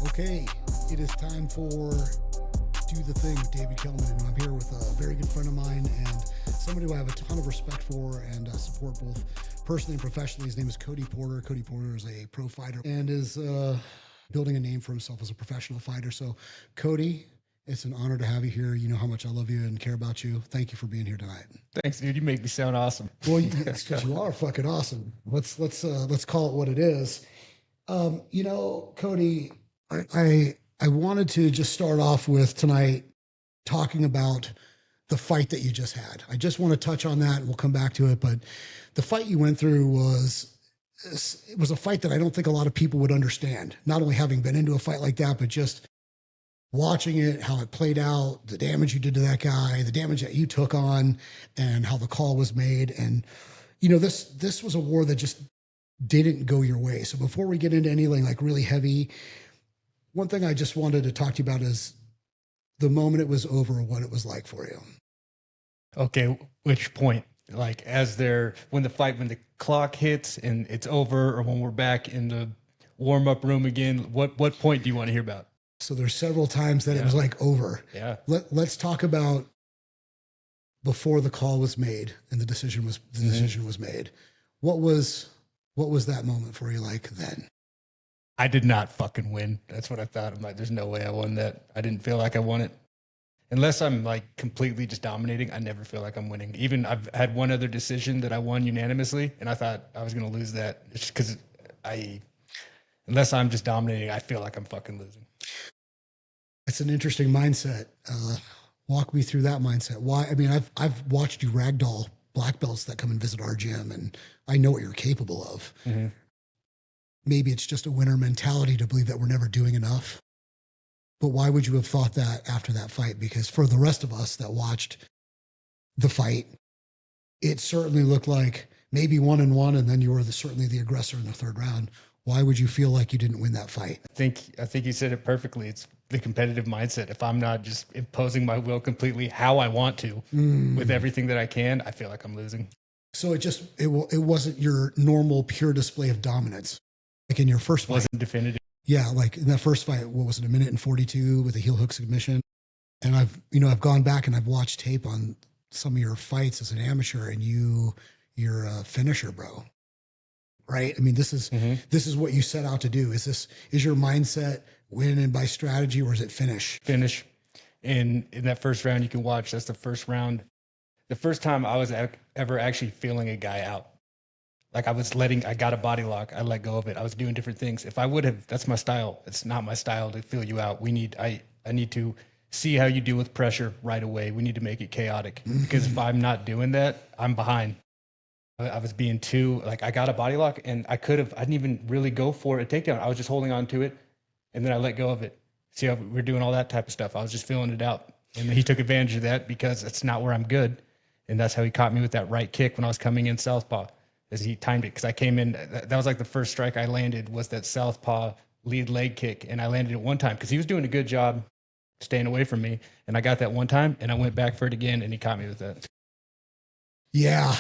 Okay, it is time for Do the Thing with David Kelman. And I'm here with a very good friend of mine and somebody who I have a ton of respect for and support both personally and professionally. His name is Cody Porter. Cody Porter is a pro fighter and is building a name for himself as a professional fighter. So, Cody, it's an honor to have you here. You know how much I love you and care about you. Thank you for being here tonight. Thanks, dude. You make me sound awesome. Well, it's because you are fucking awesome. Let's call it what it is. Cody, I wanted to just start off with tonight talking about the fight that you just had. I just want to touch on that and we'll come back to it. But the fight you went through it was a fight that I don't think a lot of people would understand. Not only having been into a fight like that, but just watching it, how it played out, the damage you did to that guy, the damage that you took on, and how the call was made. And, this was a war that just didn't go your way. So before we get into anything like really heavy, one thing I just wanted to talk to you about is the moment it was over, what it was like for you. Okay, which point? Like when the clock hits and it's over, or when we're back in the warm-up room again, what point do you want to hear about? So there's several times that it was like over. Yeah. Let's talk about before the call was made and the decision was made. What was that moment for you like then? I did not fucking win. That's what I thought. I'm like, there's no way I won that. I didn't feel like I won it. Unless I'm like completely just dominating, I never feel like I'm winning. Even I've had one other decision that I won unanimously, and I thought I was going to lose that. It's because unless I'm just dominating, I feel like I'm fucking losing. It's an interesting mindset. Walk me through that mindset. Why? I mean, I've watched you ragdoll black belts that come and visit our gym, and I know what you're capable of. Mm-hmm. Maybe it's just a winner mentality to believe that we're never doing enough. But why would you have thought that after that fight? Because for the rest of us that watched the fight, it certainly looked like maybe 1-1, and then you were certainly the aggressor in the third round. Why would you feel like you didn't win that fight? I think you said it perfectly. It's the competitive mindset. If I'm not just imposing my will completely how I want to with everything that I can, I feel like I'm losing. So it wasn't your normal pure display of dominance. Like in your first fight. Wasn't definitive. Yeah, like in that first fight, what was it, 1:42 with a heel hook submission? And I've gone back and I've watched tape on some of your fights as an amateur, and you're a finisher, bro. Right? I mean, this is what you set out to do. Is your mindset win and by strategy, or is it finish? Finish. And in that first round, you can watch, that's the first round. The first time I was ever actually feeling a guy out. Like I got a body lock. I let go of it. I was doing different things. If I would have, that's my style. It's not my style to feel you out. I need to see how you deal with pressure right away. We need to make it chaotic because if I'm not doing that, I'm behind. I was being too, like I got a body lock and I didn't even really go for a takedown. I was just holding on to it and then I let go of it. See how we're doing all that type of stuff. I was just feeling it out. And he took advantage of that because it's not where I'm good. And that's how he caught me with that right kick when I was coming in southpaw. As he timed it, because I came in, that was like the first strike I landed was that southpaw lead leg kick, and I landed it one time because he was doing a good job staying away from me, and I got that one time, and I went back for it again, and he caught me with that. Yeah,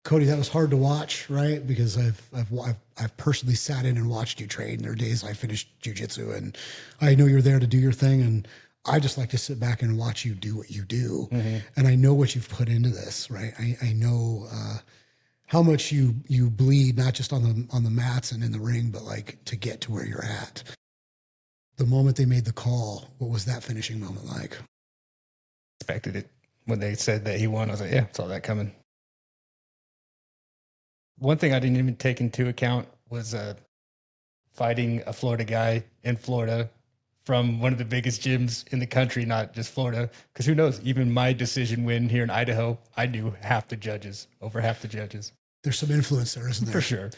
Cody, that was hard to watch, right? Because I've personally sat in and watched you train. There are days I finished jiu-jitsu, and I know you're there to do your thing, and I just like to sit back and watch you do what you do, and I know what you've put into this, right? I know. How much you bleed, not just on the mats and in the ring, but like to get to where you're at. The moment they made the call, what was that finishing moment like? Expected it. When they said that he won, I was like, yeah, saw that coming. One thing I didn't even take into account was fighting a Florida guy in Florida from one of the biggest gyms in the country, not just Florida. Because who knows, even my decision win here in Idaho, I knew over half the judges. There's some influence there, isn't there? For sure.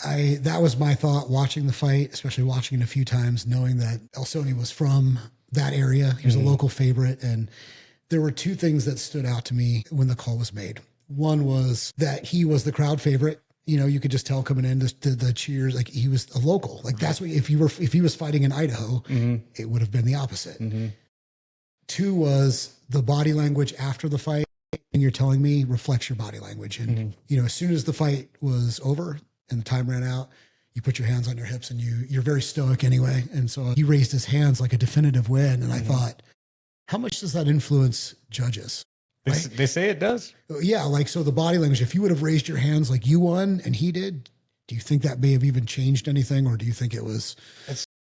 That was my thought watching the fight, especially watching it a few times, knowing that Elsoni was from that area. He was a local favorite. And there were two things that stood out to me when the call was made. One was that he was the crowd favorite. You could just tell coming in the cheers, like he was a local. Like that's what, if he was fighting in Idaho, it would have been the opposite. Two was the body language after the fight. And you're telling me reflects your body language. And, as soon as the fight was over and the time ran out, you put your hands on your hips and you're very stoic anyway. And so he raised his hands like a definitive win. And I thought, how much does that influence judges? Right? They say it does. Yeah. Like, so the body language, if you would have raised your hands like you won and he did, do you think that may have even changed anything? Or do you think it was?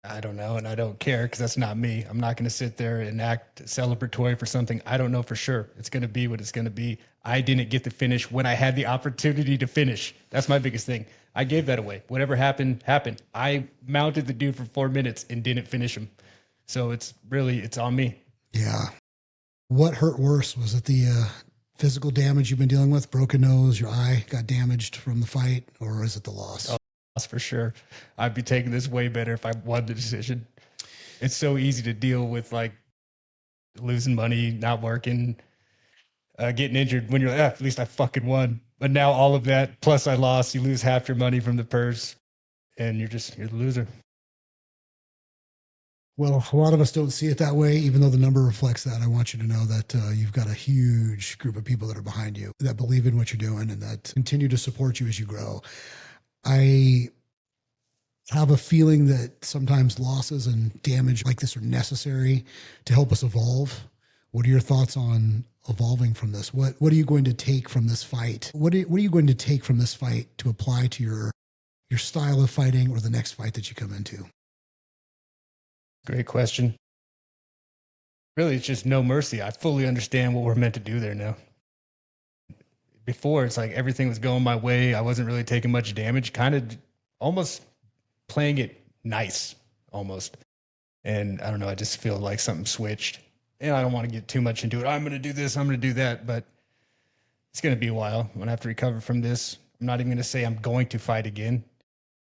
I don't know. And I don't care because that's not me. I'm not going to sit there and act celebratory for something I don't know for sure. It's going to be what it's going to be. I didn't get to finish when I had the opportunity to finish. That's my biggest thing. I gave that away. Whatever happened, happened. I mounted the dude for 4 minutes and didn't finish him. So it's on me. Yeah. What hurt worse? Was it the physical damage you've been dealing with? Broken nose, your eye got damaged from the fight, or is it the loss? Oh, loss for sure. I'd be taking this way better if I won the decision. It's so easy to deal with, like, losing money, not working, getting injured when you're like, at least I fucking won. But now all of that, plus I lost, you lose half your money from the purse, and you're the loser. Well, a lot of us don't see it that way, even though the number reflects that. I want you to know that you've got a huge group of people that are behind you, that believe in what you're doing and that continue to support you as you grow. I have a feeling that sometimes losses and damage like this are necessary to help us evolve. What are your thoughts on evolving from this? What are you going to take from this fight? What are you going to take from this fight to apply to your style of fighting or the next fight that you come into? Great question. Really, it's just no mercy. I fully understand what we're meant to do there now. Before, it's like everything was going my way. I wasn't really taking much damage, kind of almost playing it nice, almost. And I don't know, I just feel like something switched. And I don't want to get too much into it. I'm going to do this, I'm going to do that, but it's going to be a while. I'm going to have to recover from this. I'm not even going to say I'm going to fight again,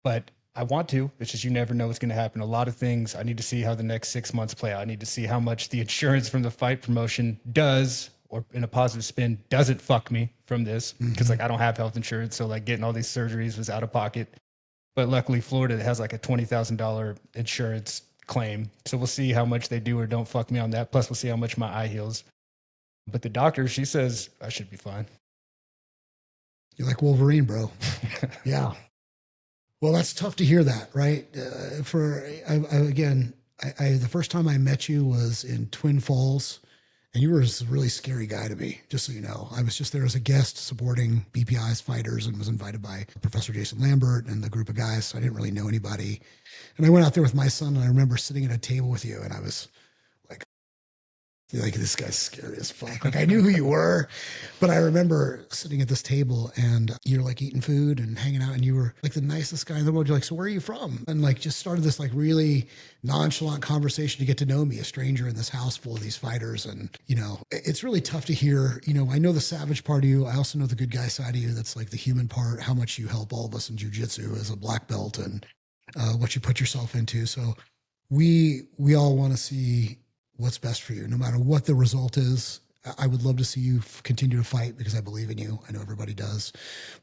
but I want to. It's just you never know what's going to happen. A lot of things, I need to see how the next 6 months play out. I need to see how much the insurance from the fight promotion does, or in a positive spin, doesn't fuck me from this. Because like I don't have health insurance, so like getting all these surgeries was out of pocket. But luckily Florida has like a $20,000 insurance claim. So we'll see how much they do or don't fuck me on that. Plus we'll see how much my eye heals. But the doctor, she says I should be fine. You're like Wolverine, bro. Yeah. Well, that's tough to hear that, right? The first time I met you was in Twin Falls, and you were a really scary guy to me, just so you know. I was just there as a guest supporting BPI's fighters and was invited by Professor Jason Lambert and the group of guys, so I didn't really know anybody. And I went out there with my son, and I remember sitting at a table with you, and I was like, this guy's scary as fuck. Like I knew who you were, but I remember sitting at this table and you're like eating food and hanging out and you were like the nicest guy in the world. You're like, so where are you from? And like just started this like really nonchalant conversation to get to know me, a stranger in this house full of these fighters. And, you know, it's really tough to hear, you know, I know the savage part of you. I also know the good guy side of you. That's like the human part, how much you help all of us in jiu-jitsu as a black belt and what you put yourself into. So we all want to see what's best for you, no matter what the result is. I would love to see you continue to fight because I believe in you. I know everybody does.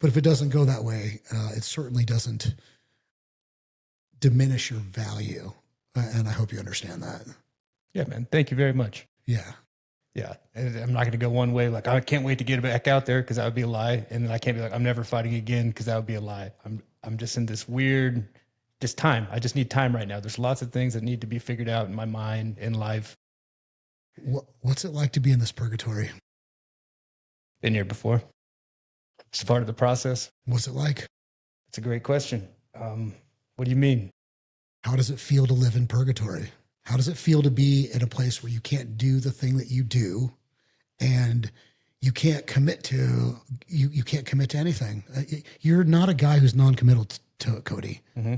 But if it doesn't go that way, it certainly doesn't diminish your value. And I hope you understand that. Yeah, man. Thank you very much. Yeah. Yeah. And I'm not going to go one way. Like, I can't wait to get back out there because that would be a lie. And then I can't be like, I'm never fighting again because that would be a lie. I'm just in this weird, just time. I just need time right now. There's lots of things that need to be figured out in my mind, in life. What's it like to be in this purgatory? Been here before. It's part of the process. What's it like? It's a great question. What do you mean? How does it feel to live in purgatory? How does it feel to be in a place where you can't do the thing that you do and you can't commit to, you can't commit to anything? You're not a guy who's non-committal to it, Cody. Mm-hmm.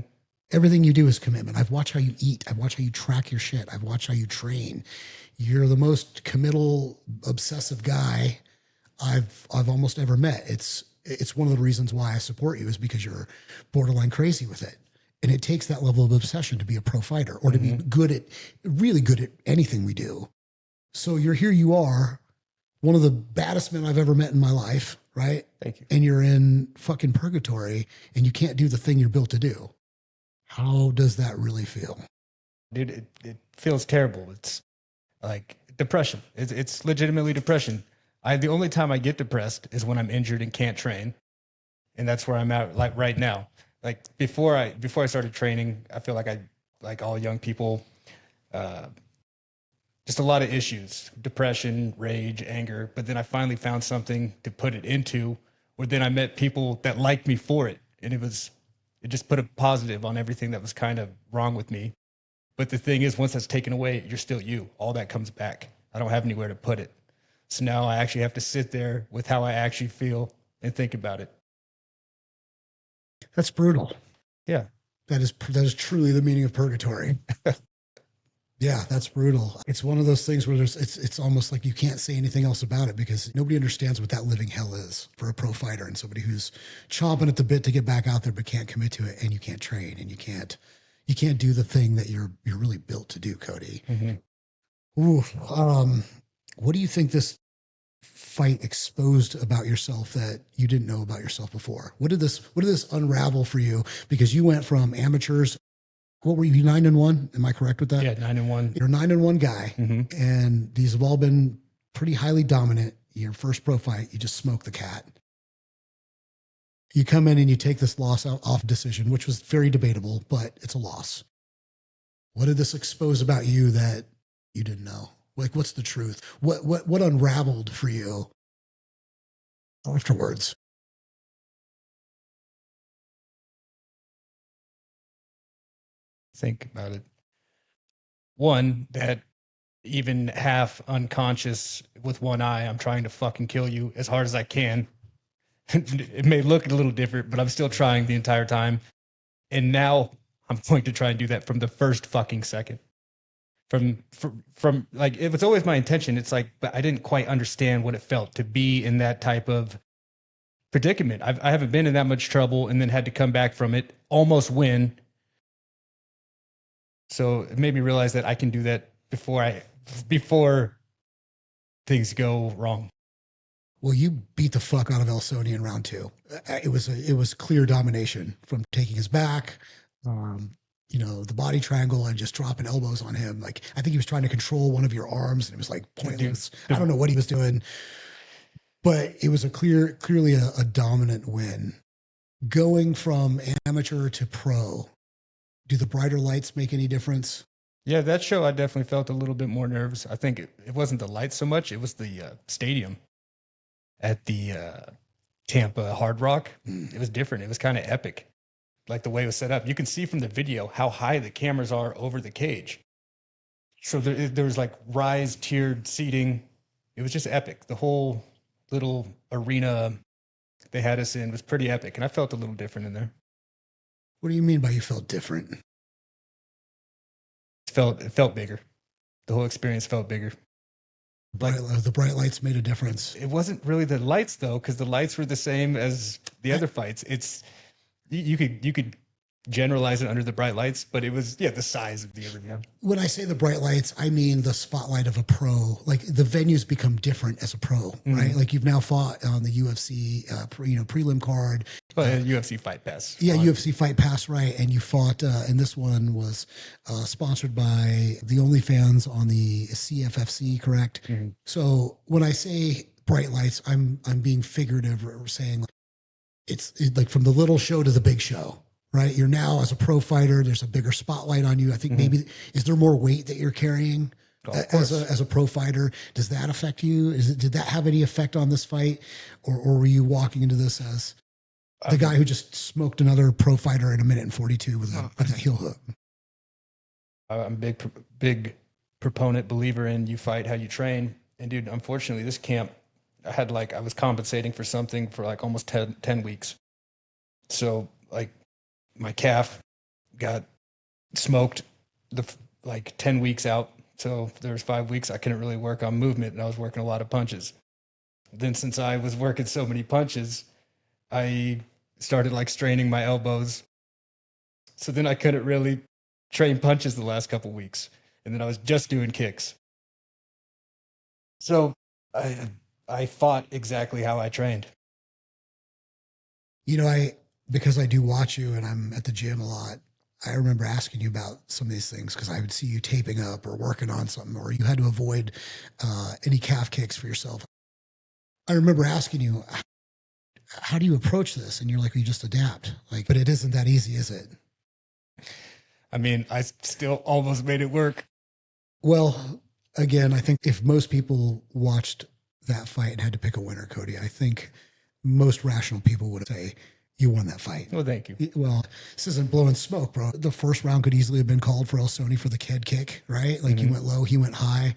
Everything you do is commitment. I've watched how you eat. I've watched how you track your shit. I've watched how you train. You're the most committal, obsessive guy I've almost ever met. It's one of the reasons why I support you is because you're borderline crazy with it. And it takes that level of obsession to be a pro fighter or to be really good at anything we do. So here you are, one of the baddest men I've ever met in my life, right? Thank you. And you're in fucking purgatory and you can't do the thing you're built to do. How does that really feel? Dude, it feels terrible. It's like depression. It's legitimately depression. The only time I get depressed is when I'm injured and can't train. And that's where I'm at like right now. Like before I started training, I feel like I, like all young people, uh, just a lot of issues, depression, rage, anger. But then I finally found something to put it into, where then I met people that liked me for it. And it just put a positive on everything that was kind of wrong with me. But the thing is, once that's taken away, you're still you. All that comes back. I don't have anywhere to put it. So now I actually have to sit there with how I actually feel and think about it. That's brutal. Yeah. That is truly the meaning of purgatory. Yeah, that's brutal. It's one of those things where it's almost like you can't say anything else about it because nobody understands what that living hell is for a pro fighter and somebody who's chomping at the bit to get back out there but can't commit to it, and you can't train and you can't do the thing that you're really built to do, Cody. Mm-hmm. Ooh, what do you think this fight exposed about yourself that you didn't know about yourself before? What did this unravel for you? Because you went from amateurs. What were you, 9-1? Am I correct with that? Yeah, 9-1. You're a 9-1 guy, and these have all been pretty highly dominant. Your first pro fight, you just smoke the cat. You come in and you take this loss off decision, which was very debatable, but it's a loss. What did this expose about you that you didn't know? Like, what's the truth? What unraveled for you afterwards? Think about it. One, that even half unconscious with one eye, I'm trying to fucking kill you as hard as I can. It may look a little different, but I'm still trying the entire time. And now I'm going to try and do that from the first fucking second. From like, it was always my intention. It's like, but I didn't quite understand what it felt to be in that type of predicament. I haven't been in that much trouble and then had to come back from it, almost win. So it made me realize that I can do that before things go wrong. Well, you beat the fuck out of Elsoni in round 2. It was clear domination from taking his back, the body triangle and just dropping elbows on him. Like, I think he was trying to control one of your arms and it was like pointless. I don't know what he was doing, but it was clearly a dominant win. Going from amateur to pro, do the brighter lights make any difference? Yeah, that show I definitely felt a little bit more nervous. I think it wasn't the lights so much; it was the stadium at the Tampa Hard Rock. It was different. It was kind of epic, like the way it was set up. You can see from the video how high the cameras are over the cage. So there was like rise tiered seating. It was just epic. The whole little arena they had us in was pretty epic, and I felt a little different in there. What do you mean by you felt different? It felt bigger. The whole experience felt bigger. The bright lights made a difference. It wasn't really the lights though, because the lights were the same as the other fights. It's you could generalize it under the bright lights, but it was the size of the arena. When I say the bright lights, I mean the spotlight of a pro. Like, the venues become different as a pro, right? Like, you've now fought on the UFC, prelim card. UFC Fight Pass. Yeah, UFC Fight Pass, right? And you fought, and this one was sponsored by the OnlyFans on the CFFC, correct? So when I say bright lights, I'm being figurative, or saying it's like from the little show to the big show. Right, you're now, as a pro fighter, there's a bigger spotlight on you. I think maybe, is there more weight that you're carrying as a pro fighter? Does that affect you? Did that have any effect on this fight, or were you walking into this as the guy who just smoked another pro fighter in 1:42 with a heel hook? I'm a big proponent, believer in you fight how you train. And dude, unfortunately, this camp, I was compensating for something for like almost 10 weeks. So like, my calf got smoked 10 weeks out. So there was 5 weeks I couldn't really work on movement, and I was working a lot of punches. Then since I was working so many punches, I started like straining my elbows. So then I couldn't really train punches the last couple weeks. And then I was just doing kicks. So I fought exactly how I trained. Because I do watch you and I'm at the gym a lot, I remember asking you about some of these things because I would see you taping up or working on something, or you had to avoid any calf kicks for yourself. I remember asking you, how do you approach this? And you're like, you just adapt. Like, but it isn't that easy, is it? I mean, I still almost made it work. Well, again, I think if most people watched that fight and had to pick a winner, Cody, I think most rational people would say you won that fight. Well, thank you. Well, this isn't blowing smoke, bro. The first round could easily have been called for Elsoni for the head kick, right? Like you went low, he went high,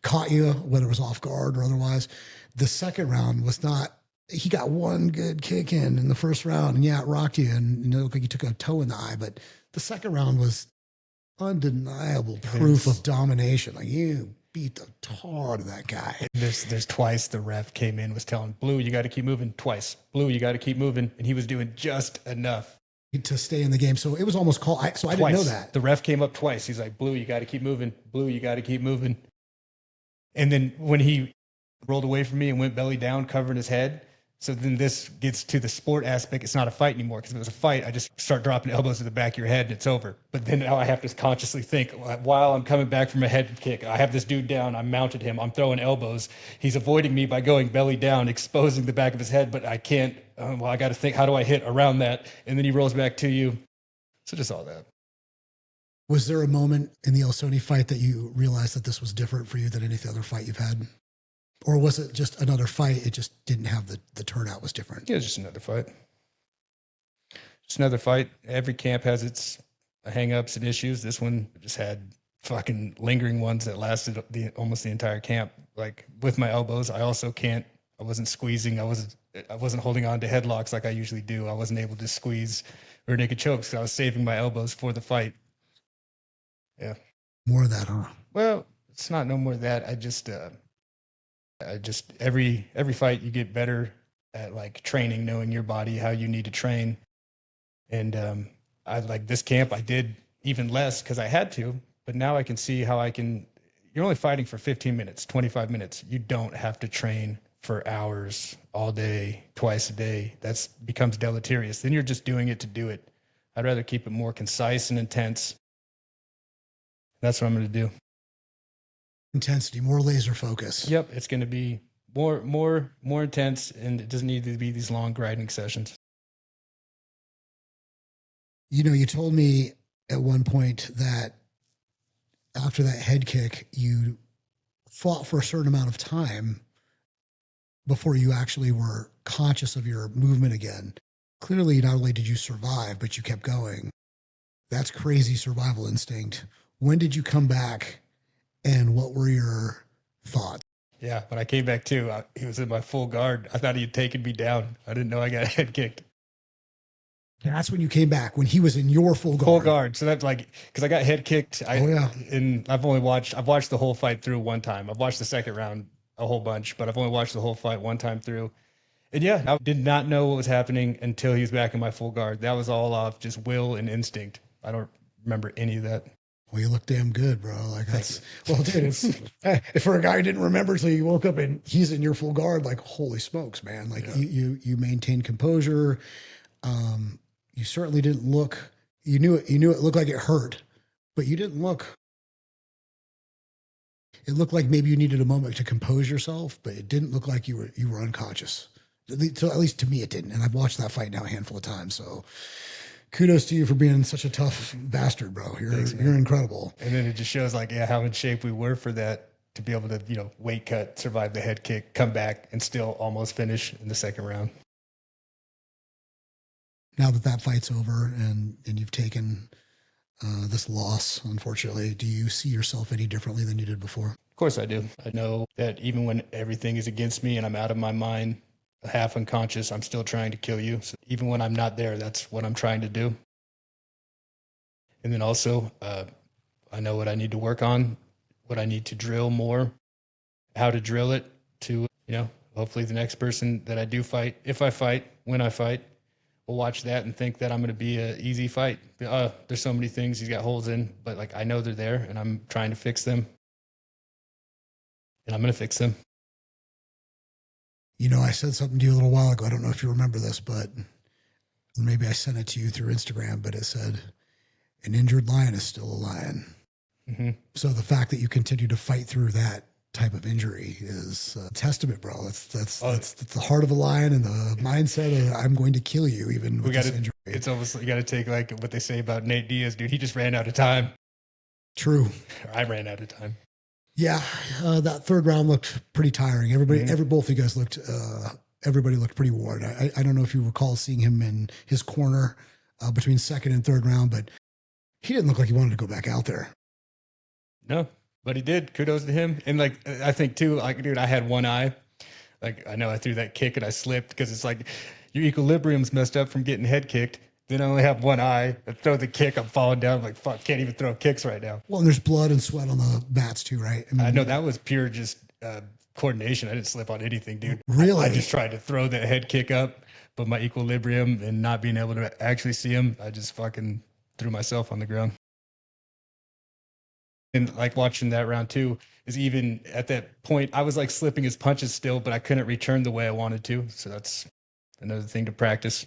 caught you, whether it was off guard or otherwise. The second round was not. He got one good kick in the first round, and yeah, it rocked you, and it looked like you took a toe in the eye. But the second round was undeniable proof of domination. Like you beat the tar out of that guy. There's twice the ref came in, was telling Blue, you got to keep moving. Twice, Blue, you got to keep moving, and he was doing just enough to stay in the game. So it was almost called. So I didn't know that. The ref came up twice. He's like, Blue, you got to keep moving. Blue, you got to keep moving. And then when he rolled away from me and went belly down, covering his head. So then this gets to the sport aspect. It's not a fight anymore, because if it was a fight, I just start dropping elbows to the back of your head and it's over. But then now I have to consciously think, while I'm coming back from a head kick, I have this dude down, I mounted him, I'm throwing elbows. He's avoiding me by going belly down, exposing the back of his head, but I can't, I got to think, how do I hit around that? And then he rolls back to you. So just all that. Was there a moment in the Elsoni fight that you realized that this was different for you than any other fight you've had? Or was it just another fight? It just didn't have the turnout was different. Yeah, just another fight. Just another fight. Every camp has its hang-ups and issues. This one just had fucking lingering ones that lasted almost the entire camp. Like with my elbows, I wasn't squeezing. I wasn't holding on to headlocks like I usually do. I wasn't able to squeeze or naked chokes, because I was saving my elbows for the fight. Yeah. More of that, huh? Well, it's not no more of that. I just every fight you get better at like training, knowing your body, how you need to train. And I like this camp, I did even less because I had to, but now I can see how you're only fighting for 15 minutes, 25 minutes. You don't have to train for hours all day, twice a day. That becomes deleterious. Then you're just doing it to do it. I'd rather keep it more concise and intense. That's what I'm going to do. Intensity, more laser focus. Yep, it's going to be more intense, and it doesn't need to be these long grinding sessions. You know, you told me at one point that after that head kick, you fought for a certain amount of time before you actually were conscious of your movement again. Clearly, not only did you survive, but you kept going. That's crazy survival instinct. When did you come back? And what were your thoughts? Yeah, when I came back too, he was in my full guard. I thought he had taken me down. I didn't know I got head kicked. That's when you came back, when he was in your full guard. Full guard. So that's like, because I got head kicked. And I've watched the whole fight through one time. I've watched the second round a whole bunch, but I've only watched the whole fight one time through. And yeah, I did not know what was happening until he was back in my full guard. That was all off just will and instinct. I don't remember any of that. Well, you look damn good, bro. Like that's, well, dude, it's, for a guy who didn't remember until you woke up and he's in your full guard, like, holy smokes, man. Like you maintained composure. You certainly didn't look, you knew it looked like it hurt, but you didn't look, it looked like maybe you needed a moment to compose yourself, but it didn't look like you were unconscious. At least to me, it didn't. And I've watched that fight now a handful of times. So kudos to you for being such a tough bastard, bro. You're incredible. And then it just shows like, how in shape we were for that, to be able to, weight cut, survive the head kick, come back and still almost finish in the second round. Now that fight's over and you've taken this loss, unfortunately, do you see yourself any differently than you did before? Of course I do. I know that even when everything is against me and I'm out of my mind, half unconscious, I'm still trying to kill you. So even when I'm not there, that's what I'm trying to do. And then also, I know what I need to work on, what I need to drill more, how to drill it to, hopefully the next person that I do fight, if I fight, when I fight, will watch that and think that I'm going to be an easy fight. There's so many things he's got holes in, but like I know they're there and I'm trying to fix them. And I'm going to fix them. I said something to you a little while ago. I don't know if you remember this, but maybe I sent it to you through Instagram, but it said, an injured lion is still a lion. Mm-hmm. So the fact that you continue to fight through that type of injury is a testament, bro. That's the heart of a lion and the mindset of I'm going to kill you even with this injury. It's almost, you got to take like what they say about Nate Diaz, dude. He just ran out of time. True. I ran out of time. Yeah, that third round looked pretty tiring. Both of you guys looked, everybody looked pretty worn. I don't know if you recall seeing him in his corner between second and third round, but he didn't look like he wanted to go back out there. No, but he did. Kudos to him. And like, I think too, like, dude, I had one eye. Like, I know I threw that kick and I slipped because it's like your equilibrium's messed up from getting head kicked. Then I only have one eye. I throw the kick, I'm falling down. I'm like, fuck, can't even throw kicks right now. Well, and there's blood and sweat on the bats too, right? I know that was pure just coordination. I didn't slip on anything, dude. Really? I just tried to throw that head kick up, but my equilibrium and not being able to actually see him, I just fucking threw myself on the ground. And like watching that round too is even at that point, I was like slipping his punches still, but I couldn't return the way I wanted to. So that's another thing to practice.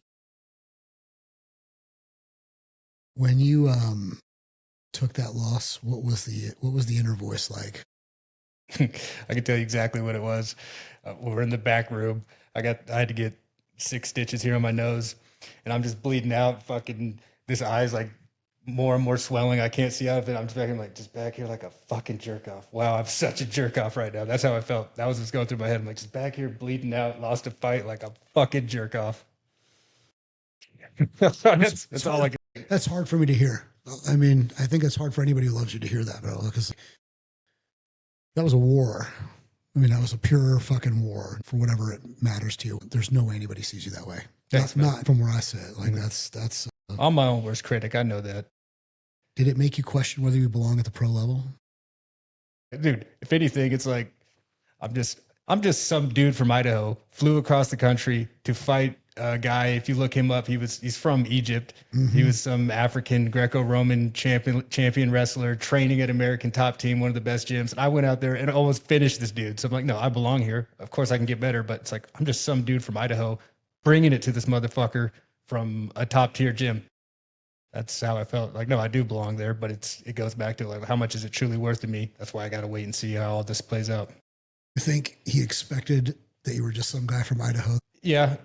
When you took that loss, what was the inner voice like? I can tell you exactly what it was. We're in the back room. I had to get 6 stitches here on my nose, and I'm just bleeding out. Fucking this eye's like more and more swelling. I can't see out of it. I'm just back here like a fucking jerk off. Wow, I'm such a jerk off right now. That's how I felt. That was what's going through my head. I'm like just back here bleeding out, lost a fight like a fucking jerk off. that's all I can. That's hard for me to hear. I mean, I think it's hard for anybody who loves you to hear that, bro, because that was a war. I mean, that was a pure fucking war for whatever it matters to you. There's no way anybody sees you that way. Thanks, not from where I sit. Like that's. I'm my own worst critic. I know that. Did it make you question whether you belong at the pro level? Dude, if anything, it's like I'm just some dude from Idaho, flew across the country to fight a guy. If you look him up, he's from Egypt. Mm-hmm. He was some African Greco-Roman champion wrestler training at American Top Team, one of the best gyms. And I went out there and almost finished this dude. So I'm like, no, I belong here. Of course I can get better, but it's like I'm just some dude from Idaho bringing it to this motherfucker from a top tier gym. That's how I felt. Like, no, I do belong there, but it goes back to like, how much is it truly worth to me? That's why I got to wait and see how all this plays out. You think he expected that you were just some guy from Idaho? Yeah,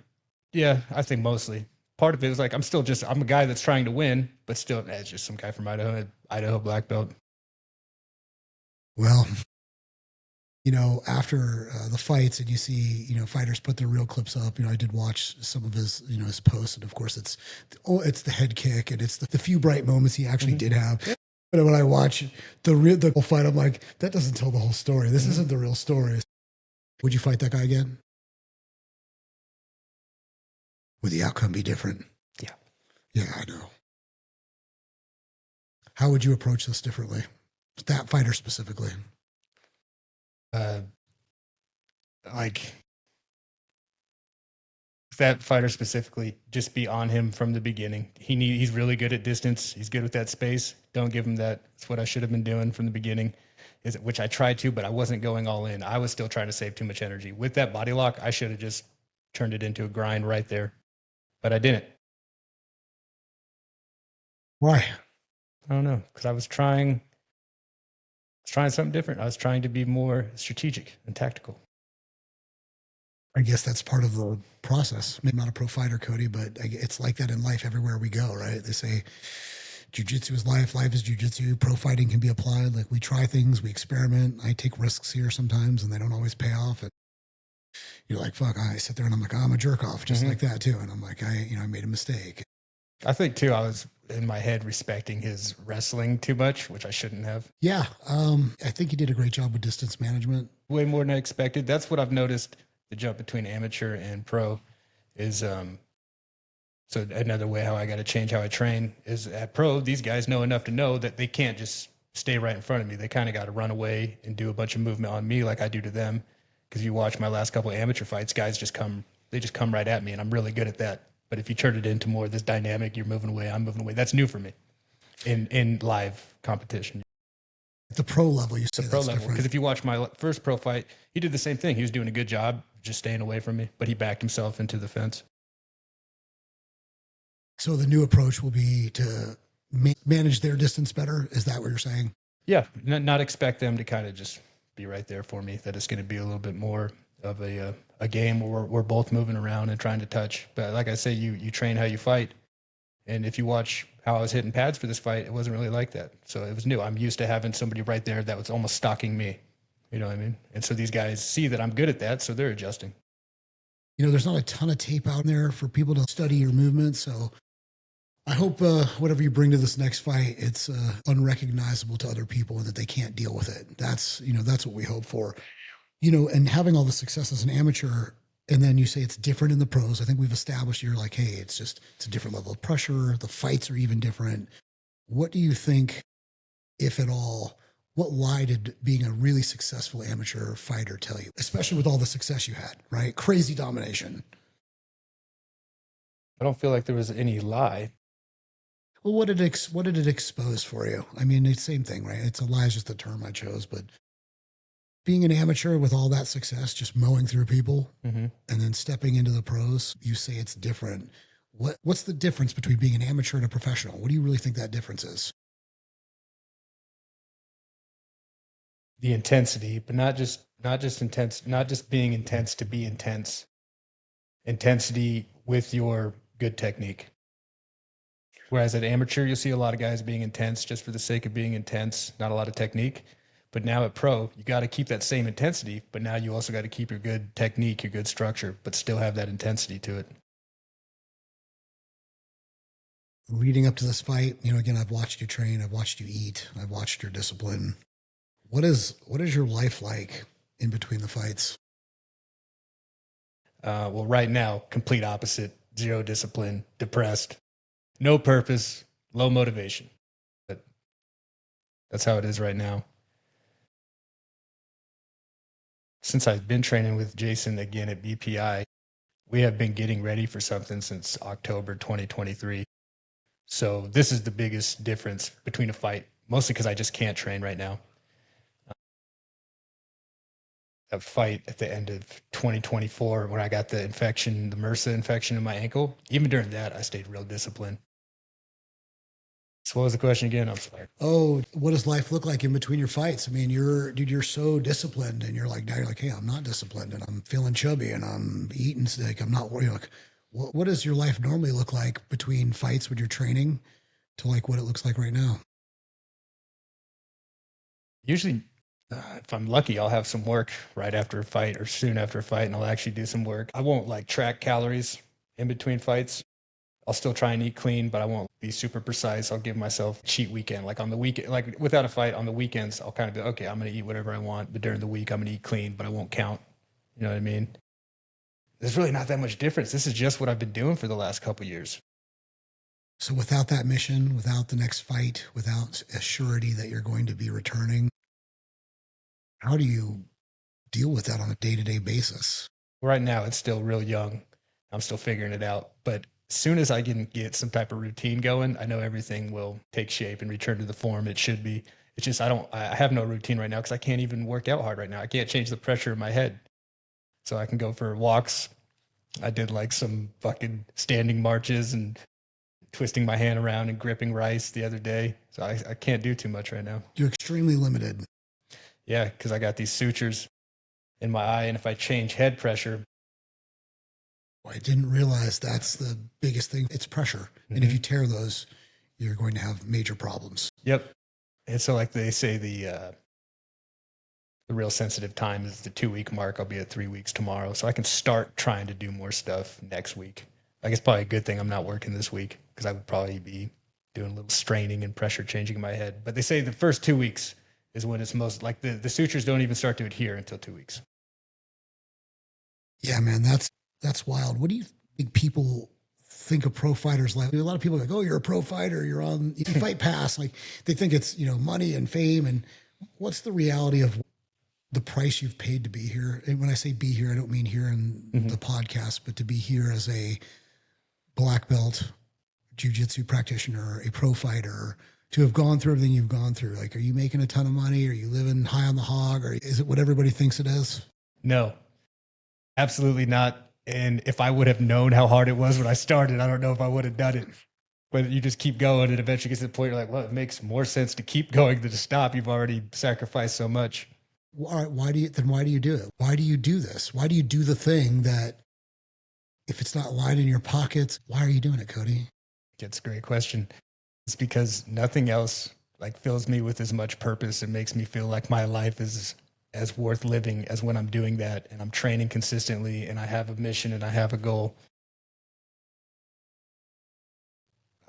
I think mostly. Part of it was like, I'm a guy that's trying to win, but still, it's just some guy from Idaho black belt. Well, after the fights and you see, fighters put their real clips up, I did watch some of his, his posts. And of course it's the head kick and it's the few bright moments he actually did have. But when I watch the whole fight, I'm like, that doesn't tell the whole story. This isn't the real story. Would you fight that guy again? Would the outcome be different? Yeah. Yeah, I know. How would you approach this differently? That fighter specifically. Like that fighter specifically, just be on him from the beginning. He's really good at distance. He's good with that space. Don't give him that. It's what I should have been doing from the beginning, which I tried to, but I wasn't going all in. I was still trying to save too much energy. With that body lock, I should have just turned it into a grind right there, but I didn't. Why? I don't know, because I was trying something different. I was trying to be more strategic and tactical. I guess that's part of the process. Maybe not a pro fighter, Cody, but it's like that in life everywhere we go, right? They say jiu-jitsu is life, life is jiu-jitsu. Pro fighting can be applied. Like we try things, we experiment. I take risks here sometimes and they don't always pay off. And you're like, fuck, I sit there and I'm like, I'm a jerk off just like that too. And I'm like, I made a mistake. I think too, I was in my head respecting his wrestling too much, which I shouldn't have. Yeah. I think he did a great job with distance management. Way more than I expected. That's what I've noticed. The jump between amateur and pro is so another way how I got to change how I train is at pro, these guys know enough to know that they can't just stay right in front of me. They kind of got to run away and do a bunch of movement on me like I do to them. Because you watch my last couple of amateur fights, guys just come right at me, and I'm really good at that. But if you turn it into more of this dynamic, you're moving away, I'm moving away. That's new for me in live competition. At the pro level, you say the pro level. Because if you watch my first pro fight, he did the same thing. He was doing a good job just staying away from me, but he backed himself into the fence. So the new approach will be to manage their distance better. Is that what you're saying? Yeah, not expect them to kind of just be right there for me. That it's going to be a little bit more of a game where we're both moving around and trying to touch. But like I say, you train how you fight. And if you watch how I was hitting pads for this fight, it wasn't really like that. So it was new. I'm used to having somebody right there that was almost stalking me. You know what I mean? And so these guys see that I'm good at that, so they're adjusting. You know, there's not a ton of tape out there for people to study your movements. So I hope whatever you bring to this next fight, it's unrecognizable to other people and that they can't deal with it. That's what we hope for. And having all the success as an amateur, and then you say it's different in the pros. I think we've established you're like, hey, it's a different level of pressure. The fights are even different. What do you think, if at all, what lie did being a really successful amateur fighter tell you, especially with all the success you had, right? Crazy domination. I don't feel like there was any lie. Well, what did it expose for you? I mean, it's the same thing, right? It's a lie is just the term I chose, but being an amateur with all that success, just mowing through people, Mm-hmm. and then stepping into the pros, you say it's different. What's the difference between being an amateur and a professional? What do you really think that difference is? The intensity, but not just intense, not just being intense to be intense. Intensity with your good technique. Whereas at amateur, you'll see a lot of guys being intense just for the sake of being intense, not a lot of technique. But now at pro, you got to keep that same intensity, but now you also got to keep your good technique, your good structure, but still have that intensity to it. Leading up to this fight, again, I've watched you train, I've watched you eat, I've watched your discipline. What is your life like in between the fights? Well, right now, complete opposite, zero discipline, depressed, no purpose, low motivation. But that's how it is right now. Since I've been training with Jason again at BPI, we have been getting ready for something since October 2023. So this is the biggest difference between a fight, mostly because I just can't train right now. A fight at the end of 2024 when I got the infection, the MRSA infection in my ankle, even during that, I stayed real disciplined. So what was the question again? I'm sorry. Oh, what does life look like in between your fights? I mean, you're so disciplined, and now you're like, hey, I'm not disciplined, and I'm feeling chubby, and I'm eating sick. I'm not worried. Like, what does your life normally look like between fights when you're training to like what it looks like right now? Usually, if I'm lucky, I'll have some work right after a fight or soon after a fight, and I'll actually do some work. I won't like track calories in between fights. I'll still try and eat clean, but I won't be super precise. I'll give myself a cheat weekend. Like on the weekend, like without a fight on the weekends, I'll kind of be, okay, I'm going to eat whatever I want. But during the week, I'm going to eat clean, but I won't count. You know what I mean? There's really not that much difference. This is just what I've been doing for the last couple years. So without that mission, without the next fight, without a surety that you're going to be returning, how do you deal with that on a day-to-day basis? Right now, it's still real young. I'm still figuring it out. But as soon as I can get some type of routine going, I know everything will take shape and return to the form it should be. It's just I have no routine right now because I can't even work out hard right now. I can't change the pressure in my head. So I can go for walks. I did like some fucking standing marches and twisting my hand around and gripping rice the other day. So I can't do too much right now. You're extremely limited. Yeah, because I got these sutures in my eye. And if I change head pressure, I didn't realize that's the biggest thing. It's pressure. And if you tear those, you're going to have major problems. yep. And so like they say the real sensitive time is the 2 week mark. I'll be at 3 weeks tomorrow. So I can start trying to do more stuff next week. I guess probably a good thing I'm not working this week because I would probably be doing a little straining and pressure changing in my head. But they say the first 2 weeks is when it's most like the sutures don't even start to adhere until 2 weeks. Yeah, man, that's wild. What do you think people think of pro fighters like? A lot of people are like, oh, you're a pro fighter, you fight pass. Like they think it's, money and fame. And what's the reality of the price you've paid to be here? And when I say be here, I don't mean here in the podcast, but to be here as a black belt jiu-jitsu practitioner, a pro fighter, to have gone through everything you've gone through. Like, are you making a ton of money? Are you living high on the hog? Or is it what everybody thinks it is? No, absolutely not. And if I would have known how hard it was when I started, I don't know if I would have done it. But you just keep going and eventually gets to the point you're like, well, it makes more sense to keep going than to stop. You've already sacrificed so much. All right, why do you do it? Why do you do this? Why do you do the thing that if it's not lying in your pockets, why are you doing it, Cody? It's a great question. It's because nothing else like fills me with as much purpose and makes me feel like my life is as worth living as when I'm doing that and I'm training consistently and I have a mission and I have a goal.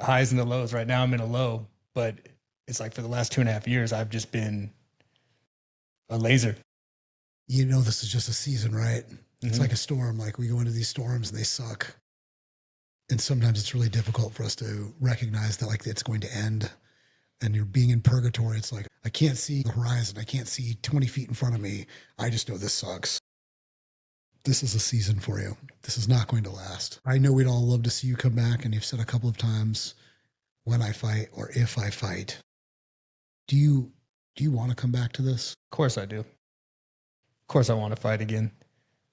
Highs and the lows. Right now I'm in a low, but it's like for the last 2.5 years, I've just been a laser. You know, this is just a season, right? It's Mm-hmm. like a storm. Like we go into these storms and they suck. And sometimes it's really difficult for us to recognize that like it's going to end and you're being in purgatory. It's like, I can't see the horizon. I can't see 20 feet in front of me. I just know this sucks. This is a season for you. This is not going to last. I know we'd all love to see you come back. And you've said a couple of times when I fight or if I fight. Do you want to come back to this? Of course I do. Of course I want to fight again.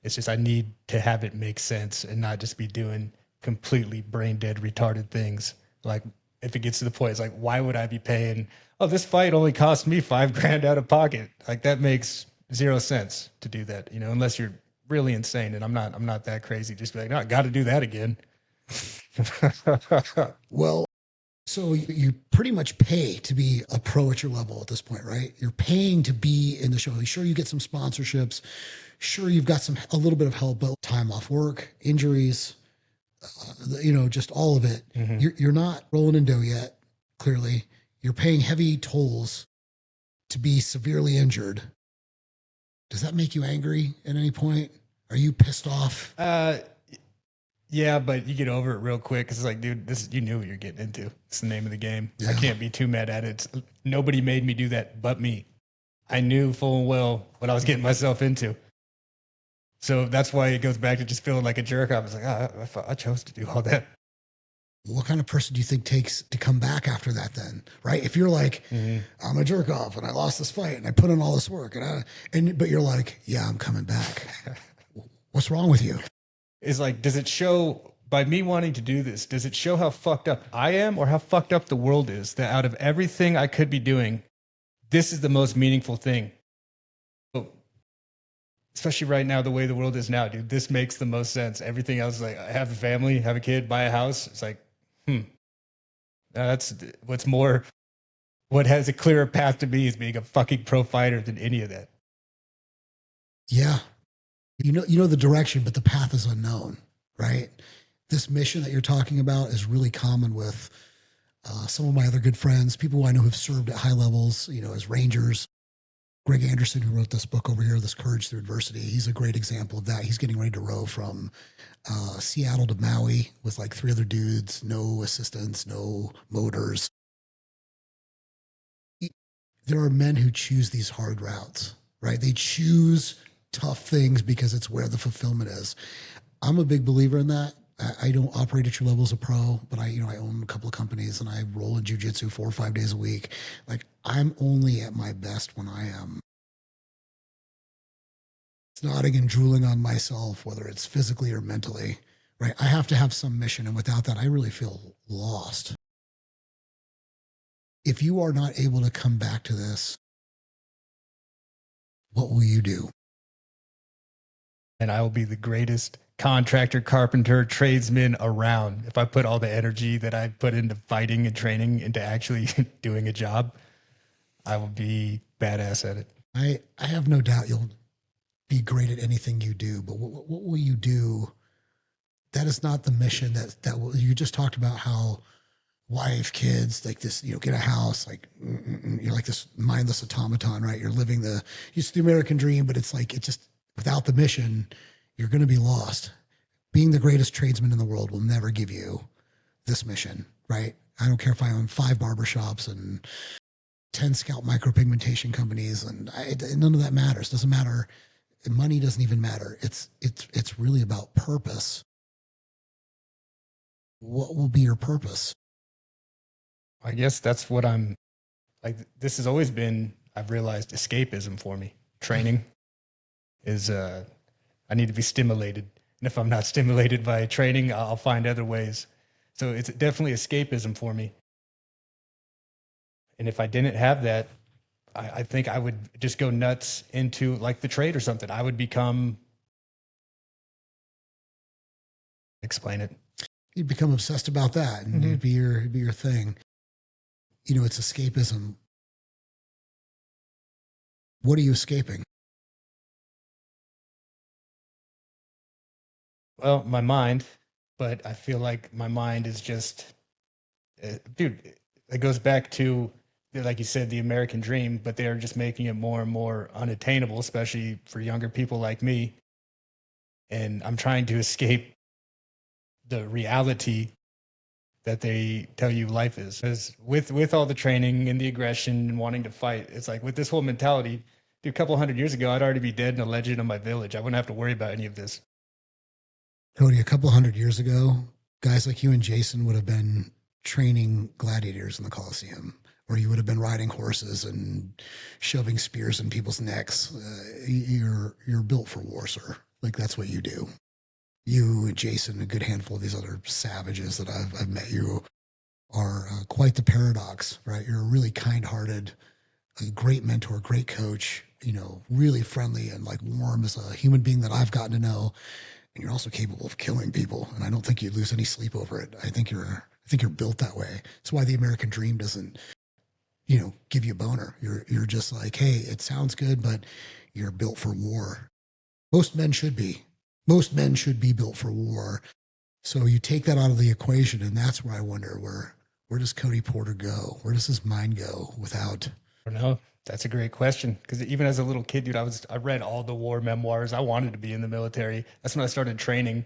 It's just I need to have it make sense and not just be doing completely brain dead, retarded things. Like if it gets to the point, it's like, why would I be paying? Oh, this fight only cost me $5,000 out of pocket. Like that makes zero sense to do that, you know, unless you're really insane. And I'm not that crazy. Just be like, no, I got to do that again. Well, so you pretty much pay to be a pro at your level at this point, right? You're paying to be in the show. Sure, you get some sponsorships. Sure, you've got a little bit of help, but time off work, injuries, just all of it. Mm-hmm. You're not rolling in dough yet. Clearly, you're paying heavy tolls to be severely injured. Does that make you angry at any point? Are you pissed off? Yeah, but you get over it real quick because it's like, dude, you knew what you're getting into. It's the name of the game. Yeah. I can't be too mad at it. Nobody made me do that but me. I knew full and well what I was getting myself into. So that's why it goes back to just feeling like a jerk. I was like, I chose to do all that. What kind of person do you think takes to come back after that then? Right? If you're like, I'm a jerk off and I lost this fight and I put in all this work but you're like, yeah, I'm coming back. What's wrong with you? Is like, does it show by me wanting to do this, does it show how fucked up I am or how fucked up the world is that out of everything I could be doing, this is the most meaningful thing? Especially right now, the way the world is now, dude, this makes the most sense. Everything else, like, I have a family, have a kid, buy a house. It's like, that's what's more, what has a clearer path to me is being a fucking pro fighter than any of that. Yeah. You know the direction, but the path is unknown, right? This mission that you're talking about is really common with some of my other good friends, people who I know who've served at high levels, as Rangers. Greg Anderson, who wrote this book over here, This Courage Through Adversity, he's a great example of that. He's getting ready to row from Seattle to Maui with like 3 other dudes, no assistance, no motors. There are men who choose these hard routes, right? They choose tough things because it's where the fulfillment is. I'm a big believer in that. I don't operate at your level as a pro, but I own a couple of companies and I roll in jujitsu 4 or 5 days a week. Like I'm only at my best when I am nodding and drooling on myself, whether it's physically or mentally, right? I have to have some mission. And without that, I really feel lost. If you are not able to come back to this, what will you do? And I will be the greatest contractor, carpenter, tradesman around. If I put all the energy that I put into fighting and training into actually doing a job, I will be badass at it. I have no doubt you'll be great at anything you do, but what will you do? That is not the mission you just talked about how wife, kids, like this, get a house, like you're like this mindless automaton, right? You're living it's the American dream, but it's like, it just, without the mission, you're going to be lost. Being the greatest tradesman in the world will never give you this mission, right? I don't care if I own 5 barbershops and 10 scalp micropigmentation companies and none of that matters. Doesn't matter. Money doesn't even matter. It's really about purpose. What will be your purpose? I guess that's what I'm like. This has always been, I've realized, escapism for me. Training is, I need to be stimulated. And if I'm not stimulated by training, I'll find other ways. So it's definitely escapism for me. And if I didn't have that, I think I would just go nuts into like the trade or something. I would become, explain it. You'd become obsessed about that, and it'd be your thing. You know, it's escapism. What are you escaping? Well, my mind, but I feel like my mind is just, dude, it goes back to, like you said, the American dream, but they're just making it more and more unattainable, especially for younger people like me. And I'm trying to escape the reality that they tell you life is. Because with all the training and the aggression and wanting to fight, it's like with this whole mentality, dude, a couple hundred years ago, I'd already be dead and a legend of my village. I wouldn't have to worry about any of this. Cody, a couple hundred years ago, guys like you and Jason would have been training gladiators in the Colosseum, or you would have been riding horses and shoving spears in people's necks. You're built for war, sir. Like that's what you do. You, Jason, a good handful of these other savages that I've met, you are quite the paradox, right? You're a really kind-hearted, a great mentor, great coach. You know, really friendly and like warm as a human being that I've gotten to know, and you're also capable of killing people. And I don't think you'd lose any sleep over it. I think you're built that way. That's why the American dream doesn't, give you a boner. You're just like, hey, it sounds good, but you're built for war. Most men should be. Most men should be built for war. So you take that out of the equation, and that's where I wonder where does Cody Porter go? Where does his mind go without? I don't know. That's a great question. Because even as a little kid, dude, I read all the war memoirs. I wanted to be in the military. That's when I started training.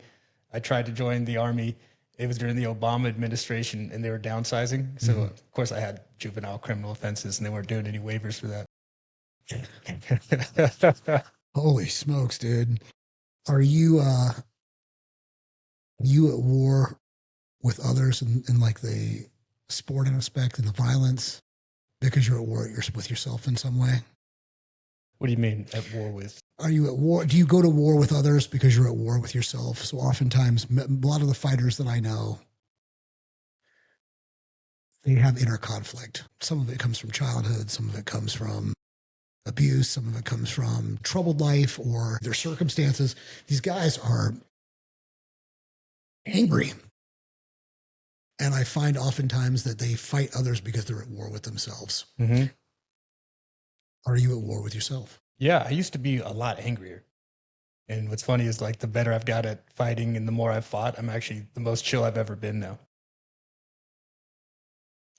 I tried to join the army. It was during the Obama administration, and they were downsizing. So of course, I had juvenile criminal offenses, and they weren't doing any waivers for that. Holy smokes, dude! Are you at war with others in like the sport aspect and the violence because you're at war with yourself in some way? What do you mean at war with? Are you at war? Do you go to war with others because you're at war with yourself? So oftentimes, a lot of the fighters that I know, they have inner conflict. Some of it comes from childhood, some of it comes from abuse, some of it comes from troubled life or their circumstances. These guys are angry. And I find oftentimes that they fight others because they're at war with themselves. Mm-hmm. Are you at war with yourself? Yeah, I used to be a lot angrier. And what's funny is like the better I've got at fighting and the more I've fought, I'm actually the most chill I've ever been now.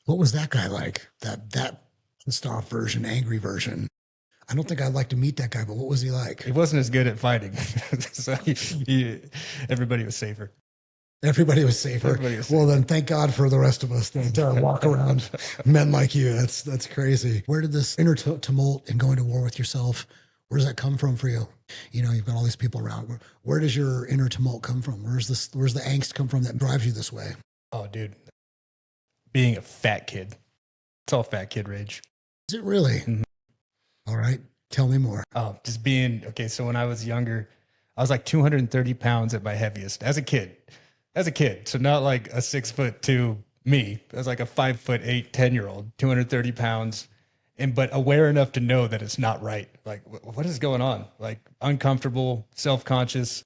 What was that guy like? That pissed off version, angry version. I don't think I'd like to meet that guy, but what was he like? He wasn't as good at fighting. So everybody was safer. Everybody was safer. Everybody was safer. Well, then thank God for the rest of us that walk around men like you. That's crazy. Where did this inner tumult and going to war with yourself, where does that come from for you? You know, you've got all these people around. Where does your inner tumult come from? Where's the angst come from that drives you this way? Oh, dude. Being a fat kid. It's all fat kid rage. Is it really? Mm-hmm. All right. Tell me more. Oh, just being, okay, so when I was younger, I was like 230 pounds at my heaviest as a kid. So not like a 6'2" me. I was like a 5'8", 10-year-old, 230 pounds, but aware enough to know that it's not right. Like, what is going on? Like uncomfortable, self-conscious.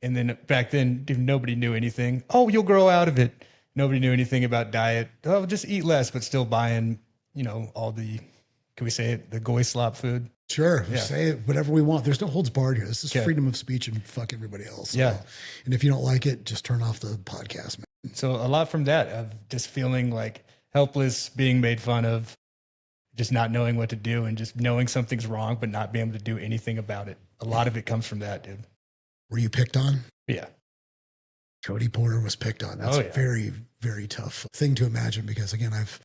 And then back then, dude, nobody knew anything. Oh, you'll grow out of it. Nobody knew anything about diet. Oh, just eat less, but still buying, all the, can we say it, the goy slop food? Sure. Yeah. Say whatever we want. There's no holds barred here. This is Okay. freedom of speech and fuck everybody else. So, Yeah. And if you don't like it, just turn off the podcast, man. So a lot from that of just feeling like helpless, being made fun of, just not knowing what to do and just knowing something's wrong, but not being able to do anything about it. A lot of it comes from that, dude. Were you picked on? Yeah. Cody Porter was picked on. That's Oh, yeah. a very, very tough thing to imagine because again, I've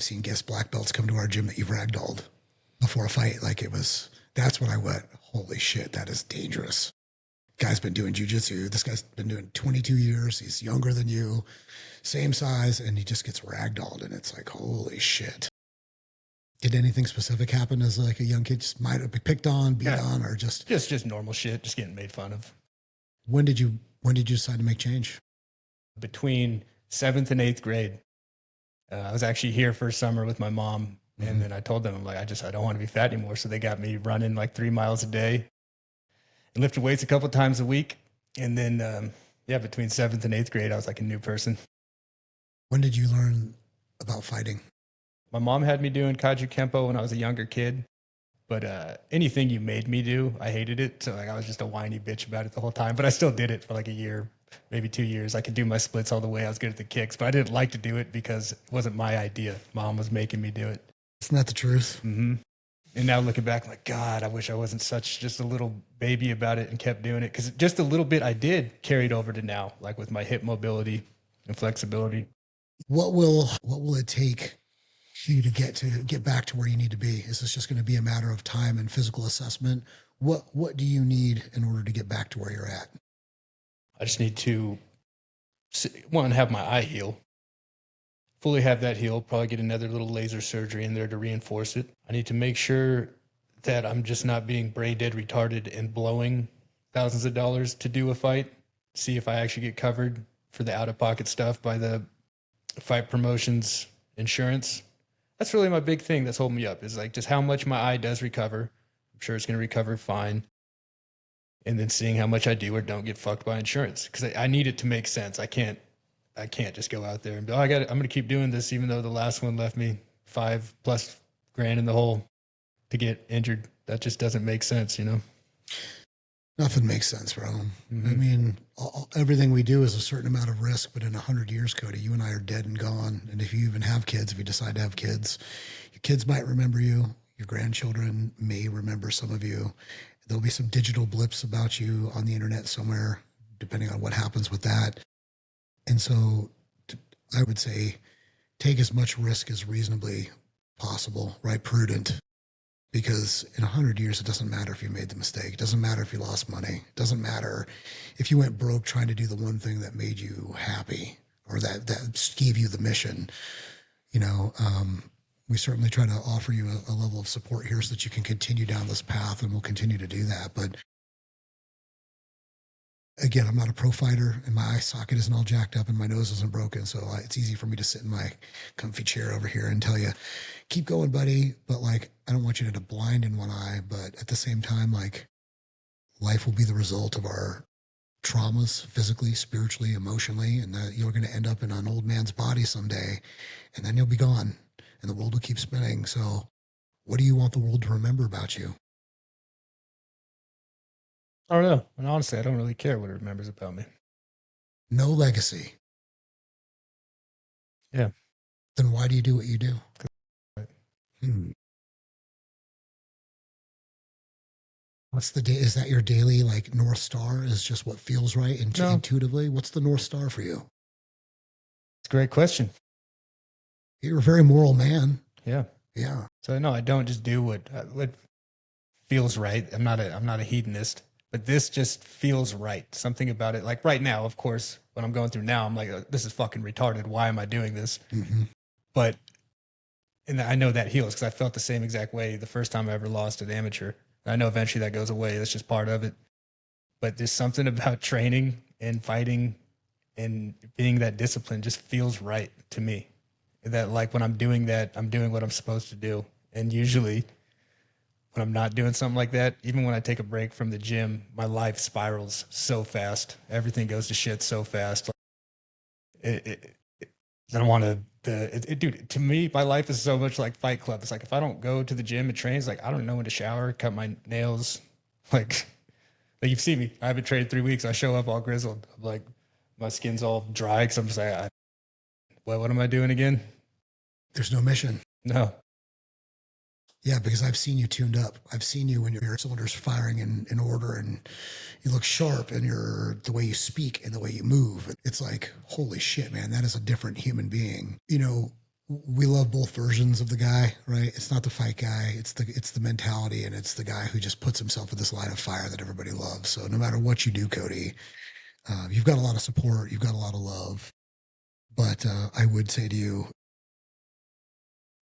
seen guest black belts come to our gym that you've ragdolled before a fight. Like that's when I went, holy shit, that is dangerous. Guy's been doing jujitsu. This guy's been doing 22 years. He's younger than you, same size, and he just gets ragdolled. And it's like, holy shit. Did anything specific happen as like a young kid? Just might have been picked on, beat on, or just normal shit, just getting made fun of. When did you decide to make change? Between 7th and 8th grade. I was actually here for summer with my mom. And then I told them, I'm like, I don't want to be fat anymore. So they got me running like 3 miles a day and lifted weights a couple times a week. And then, between seventh and eighth grade, I was like a new person. When did you learn about fighting? My mom had me doing Kaiju Kempo when I was a younger kid, but anything you made me do, I hated it. So like I was just a whiny bitch about it the whole time, but I still did it for like a year, maybe 2 years. I could do my splits all the way. I was good at the kicks, but I didn't like to do it because it wasn't my idea. Mom was making me do it. Isn't that the truth? Mm-hmm. And now looking back, I'm like, God, I wish I wasn't such just a little baby about it and kept doing it. Because just a little bit I did carried over to now, like with my hip mobility and flexibility. What will it take for you to get back to where you need to be? Is this just going to be a matter of time and physical assessment? What do you need in order to get back to where you're at? I just need to, one, have my eye heal. Fully have that healed, probably get another little laser surgery in there to reinforce it. I need to make sure that I'm just not being brain dead retarded and blowing thousands of dollars to do a fight. See if I actually get covered for the out of pocket stuff by the fight promotions insurance. That's really my big thing that's holding me up is like just how much my eye does recover. I'm sure it's going to recover fine. And then seeing how much I do or don't get fucked by insurance because I need it to make sense. I can't just go out there and be, I'm going to keep doing this, even though the last one left me $5+ grand in the hole to get injured. That just doesn't make sense, you know? Nothing makes sense, bro. Mm-hmm. I mean, everything we do is a certain amount of risk, but in 100 years, Cody, you and I are dead and gone. And if you even have kids, if you decide to have kids, your kids might remember you. Your grandchildren may remember some of you. There'll be some digital blips about you on the internet somewhere, depending on what happens with that. And so I would say take as much risk as reasonably possible, right? Prudent. Because in 100 years, it doesn't matter if you made the mistake. It doesn't matter if you lost money. It doesn't matter if you went broke trying to do the one thing that made you happy or that gave you the mission. You know, we certainly try to offer you a level of support here so that you can continue down this path, and we'll continue to do that. But again, I'm not a pro fighter, and my eye socket isn't all jacked up, and my nose isn't broken, so it's easy for me to sit in my comfy chair over here and tell you, keep going, buddy. But like, I don't want you to have blind in one eye, but at the same time, like, life will be the result of our traumas, physically, spiritually, emotionally, and that you're going to end up in an old man's body someday, and then you'll be gone, and the world will keep spinning. So, what do you want the world to remember about you? I don't know. And honestly, I don't really care what it remembers about me. No legacy. Yeah. Then why do you do what you do? What's the day? Is that your daily like North Star? Is just what feels right intuitively? What's the North Star for you? It's a great question. You're a very moral man. Yeah. Yeah. So no, I don't just do what feels right. I'm not a hedonist, but this just feels right. Something about it. Like right now, of course, what I'm going through now, I'm like, this is fucking retarded. Why am I doing this? Mm-hmm. But, and I know that heals because I felt the same exact way the first time I ever lost an amateur. I know eventually that goes away. That's just part of it. But there's something about training and fighting and being that discipline just feels right to me. That like when I'm doing that, I'm doing what I'm supposed to do. And usually when I'm not doing something like that, even when I take a break from the gym, my life spirals so fast. Everything goes to shit so fast. I don't want to. Dude, to me, my life is so much like Fight Club. It's like if I don't go to the gym and train, it's like I don't know when to shower, cut my nails. Like you've seen me. I haven't trained 3 weeks. I show up all grizzled. Like my skin's all dry because I'm just like, what am I doing again? There's no mission. No. Yeah, because I've seen you tuned up. I've seen you when your cylinders firing in order, and you look sharp, and the way you speak and the way you move. It's like, holy shit, man, that is a different human being. You know, we love both versions of the guy, right? It's not the fight guy. It's the mentality, and it's the guy who just puts himself in this line of fire that everybody loves. So no matter what you do, Cody, you've got a lot of support. You've got a lot of love. But I would say to you,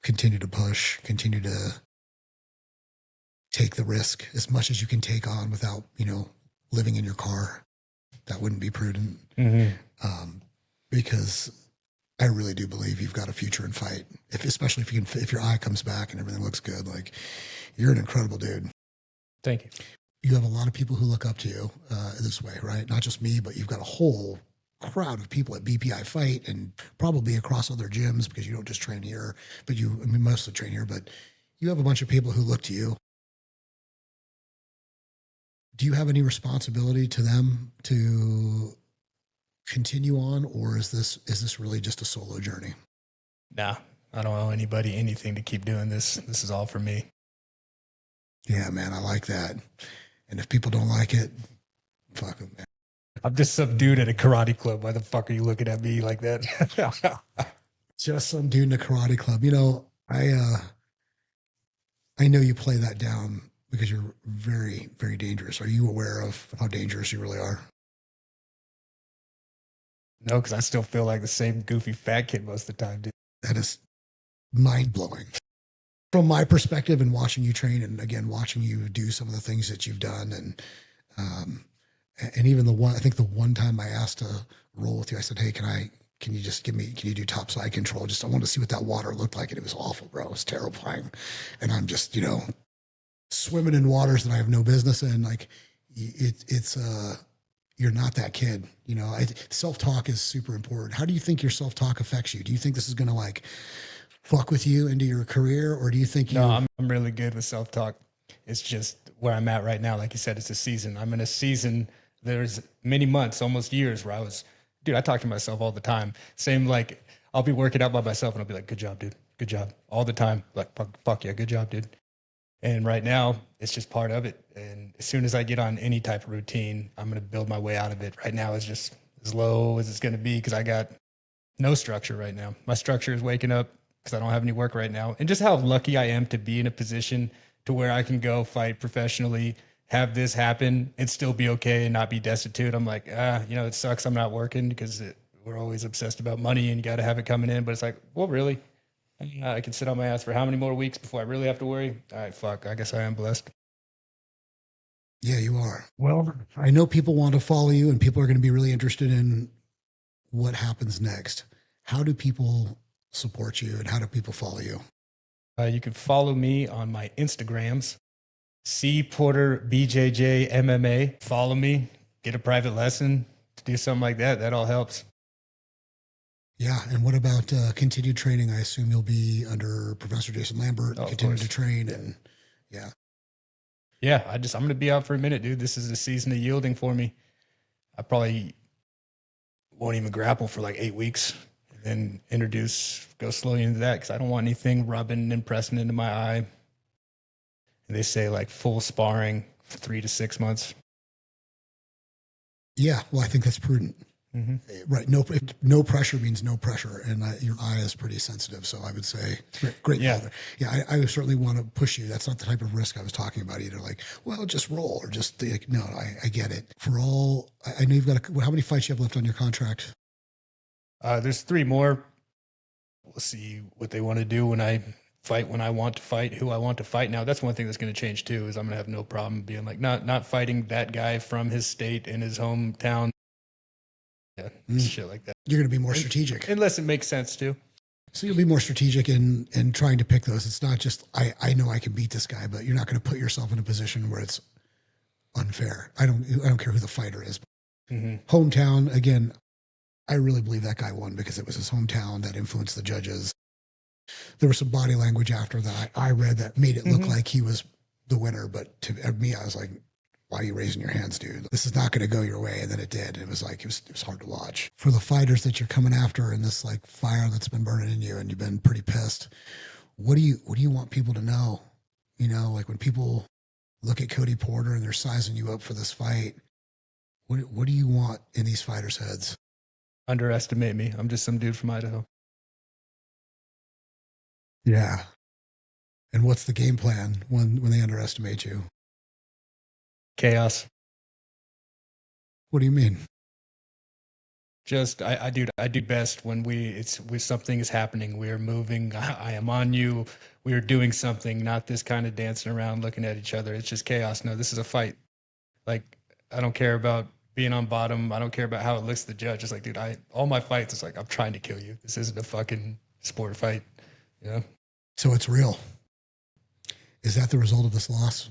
continue to push, continue to take the risk as much as you can take on without, living in your car. That wouldn't be prudent. Mm-hmm. Because I really do believe you've got a future in fight. Especially if your eye comes back and everything looks good, like you're an incredible dude. Thank you. You have a lot of people who look up to you this way, right? Not just me, but you've got a whole crowd of people at BPI Fight and probably across other gyms because you don't just train here, but I mean, mostly train here, but you have a bunch of people who look to you. Do you have any responsibility to them to continue on, or is this really just a solo journey? Nah, I don't owe anybody anything to keep doing this. This is all for me. Yeah, man, I like that. And if people don't like it, fuck them, man. I'm just some dude at a karate club. Why the fuck are you looking at me like that? Just some dude in a karate club. I know you play that down because you're very, very dangerous. Are you aware of how dangerous you really are? No, because I still feel like the same goofy fat kid most of the time, dude. That is mind blowing. From my perspective and watching you train and again watching you do some of the things that you've done um and even I think the one time I asked to roll with you, I said, hey, can you just can you do top side control? Just I want to see what that water looked like. And it was awful, bro. It was terrifying. And I'm just, swimming in waters that I have no business in. Like it's you're not that kid. Self-talk is super important. How do you think your self-talk affects you? Do you think this is going to like fuck with you into your career, or do you think No, I'm really good with self-talk. It's just where I'm at right now. Like you said, it's a season. I'm in a season. There's many months, almost years, where dude, I talk to myself all the time. Same like I'll be working out by myself and I'll be like, good job, dude. Good job. All the time. Like, fuck yeah, good job, dude. And right now, it's just part of it. And as soon as I get on any type of routine, I'm going to build my way out of it. Right now, it's just as low as it's going to be because I got no structure right now. My structure is waking up because I don't have any work right now. And just how lucky I am to be in a position to where I can go fight professionally, have this happen, and still be okay and not be destitute. I'm like, it sucks I'm not working because we're always obsessed about money and you got to have it coming in. But it's like, well, really? I can sit on my ass for how many more weeks before I really have to worry? All right, fuck. I guess I am blessed. Yeah, you are. Well, I know people want to follow you and people are going to be really interested in what happens next. How do people support you and how do people follow you? You can follow me on my Instagrams, C Porter BJJ MMA. Follow me, get a private lesson, do something like that. That all helps. Yeah, and what about continued training? I assume you'll be under Professor Jason Lambert, continue to train, and yeah. Yeah, I'm going to be out for a minute, dude. This is a season of yielding for me. I probably won't even grapple for like 8 weeks and then go slowly into that because I don't want anything rubbing and pressing into my eye. And they say like full sparring, 3 to 6 months. Yeah, well, I think that's prudent. Mm-hmm. Right. No pressure means no pressure. And your eye is pretty sensitive. So I would say, great. Yeah. Yeah. I certainly want to push you. That's not the type of risk I was talking about either. Like, well, just roll or just, no, I get it. I know you've got, how many fights you have left on your contract? There's 3 more. We'll see what they want to do when I fight, when I want to fight, who I want to fight. Now, that's one thing that's going to change too, is I'm going to have no problem being like, not fighting that guy from his state in his hometown. Yeah, shit like that. You're going to be more strategic. Unless it makes sense too. So you'll be more strategic in trying to pick those. It's not just, I know I can beat this guy, but you're not going to put yourself in a position where it's unfair. I don't care who the fighter is. Mm-hmm. Hometown, again, I really believe that guy won because it was his hometown that influenced the judges. There was some body language after that I read that made it look like he was the winner. But to me, I was like, why are you raising your hands, dude? This is not going to go your way. And then it did. It was like, it was hard to watch. For the fighters that you're coming after and this like fire that's been burning in you and you've been pretty pissed, what do you want people to know? Like when people look at Cody Porter and they're sizing you up for this fight, what do you want in these fighters' heads? Underestimate me. I'm just some dude from Idaho. Yeah. And what's the game plan when they underestimate you? Chaos. What do you mean? Just I do best when something is happening. We are moving. I am on you. We are doing something. Not this kind of dancing around, looking at each other. It's just chaos. No, this is a fight. Like I don't care about being on bottom. I don't care about how it looks to the judge. It's like, dude, all my fights, it's like, I'm trying to kill you. This isn't a fucking sport fight. Yeah. So it's real. Is that the result of this loss?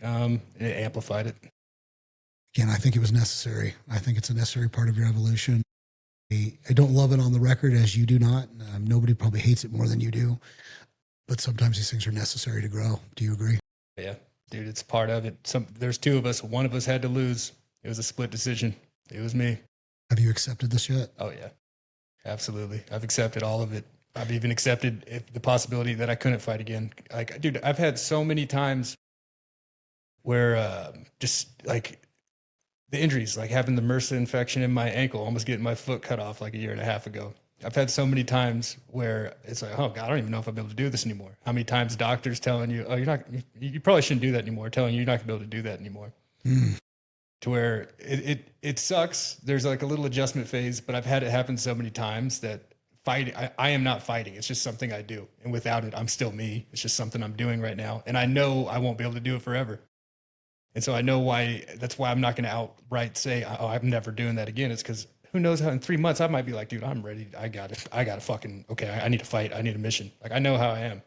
It amplified it. Again, I think it was necessary. I think it's a necessary part of your evolution. I don't love it on the record, as you do not. Nobody probably hates it more than you do. But sometimes these things are necessary to grow. Do you agree? Yeah, dude, it's part of it. There's two of us. One of us had to lose. It was a split decision. It was me. Have you accepted this yet? Oh yeah, absolutely. I've accepted all of it. I've even accepted the possibility that I couldn't fight again. Like, dude, I've had so many times where just like the injuries, like having the MRSA infection in my ankle, almost getting my foot cut off like a year and a half ago. I've had so many times where it's like, oh God, I don't even know if I'll be able to do this anymore. How many times doctors telling you, oh, you probably shouldn't do that anymore, telling you you're not gonna be able to do that anymore. To where it sucks. There's like a little adjustment phase, but I've had it happen so many times that I am not fighting. It's just something I do. And without it, I'm still me. It's just something I'm doing right now. And I know I won't be able to do it forever. And so I know that's why I'm not going to outright say, oh, I'm never doing that again. It's because who knows how in 3 months I might be like, dude, I'm ready. I got it. I got to fucking, okay, I need to fight. I need a mission. Like, I know how I am.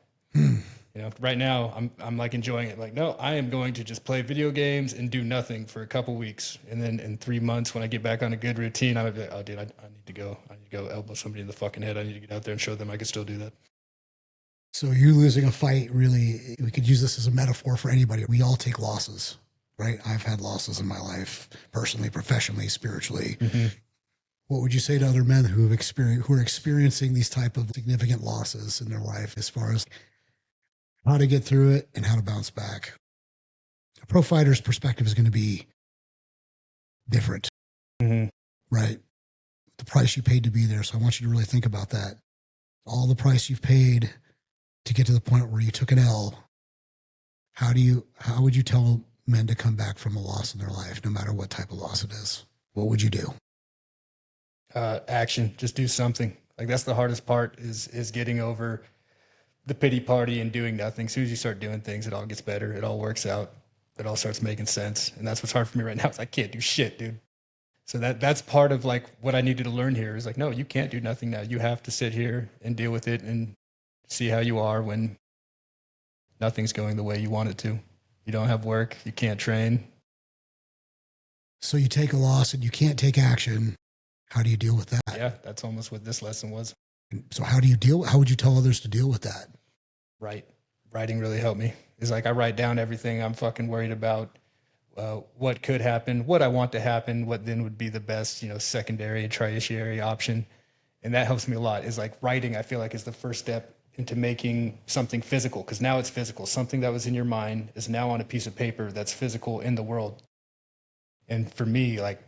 You know, right now I'm like enjoying it. Like, no, I am going to just play video games and do nothing for a couple weeks. And then in 3 months, when I get back on a good routine, I'm like, oh, dude, I need to go. I need to go elbow somebody in the fucking head. I need to get out there and show them I can still do that. So you losing a fight, really, we could use this as a metaphor for anybody. We all take losses, right? I've had losses in my life, personally, professionally, spiritually. What would you say to other men who are experiencing these type of significant losses in their life, as far as how to get through it and how to bounce back? A pro fighter's perspective is going to be different, right? The price you paid to be there. So I want you to really think about that. All the price you've paid to get to the point where you took an L. How would you tell men to come back from a loss in their life, no matter what type of loss it is? What would you do? Action. Just do something. Like, that's the hardest part is getting over the pity party and doing nothing. As soon as you start doing things, it all gets better. It all works out. It all starts making sense. And that's what's hard for me right now. Is I can't do shit, dude. So that's part of like what I needed to learn here is like, no, you can't do nothing now. You have to sit here and deal with it and see how you are when nothing's going the way you want it to. You don't have work. You can't train. So you take a loss and you can't take action. How do you deal with that? Yeah, that's almost what this lesson was. So how would you tell others to deal with that? Writing really helped me. It's like I write down everything I'm fucking worried about, what could happen, what I want to happen, what then would be the best, secondary, tertiary option. And that helps me a lot. Is like writing, I feel like, is the first step into making something physical, because now it's physical. Something that was in your mind is now on a piece of paper that's physical in the world. And for me, like,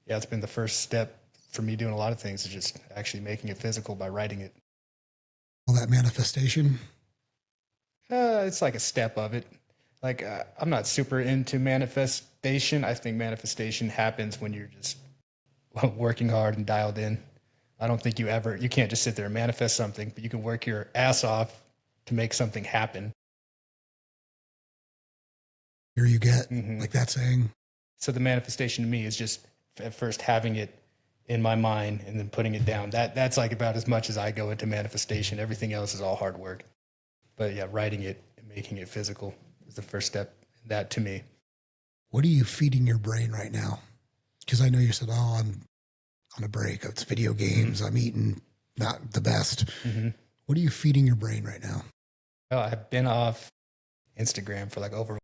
it's been the first step for me doing a lot of things, is just actually making it physical by writing it. All that manifestation? It's like a step of it. Like, I'm not super into manifestation. I think manifestation happens when you're just working hard and dialed in. I don't think you can't just sit there and manifest something, but you can work your ass off to make something happen. Here you get, like that saying. So the manifestation to me is just at first having it in my mind and then putting it down. That's like about as much as I go into manifestation. Everything else is all hard work. But yeah, writing it and making it physical is the first step. That to me. What are you feeding your brain right now? Because I know you said, oh, I'm on a break. It's video games. I'm eating not the best. What are you feeding your brain right now? Oh, I've been off Instagram for like over.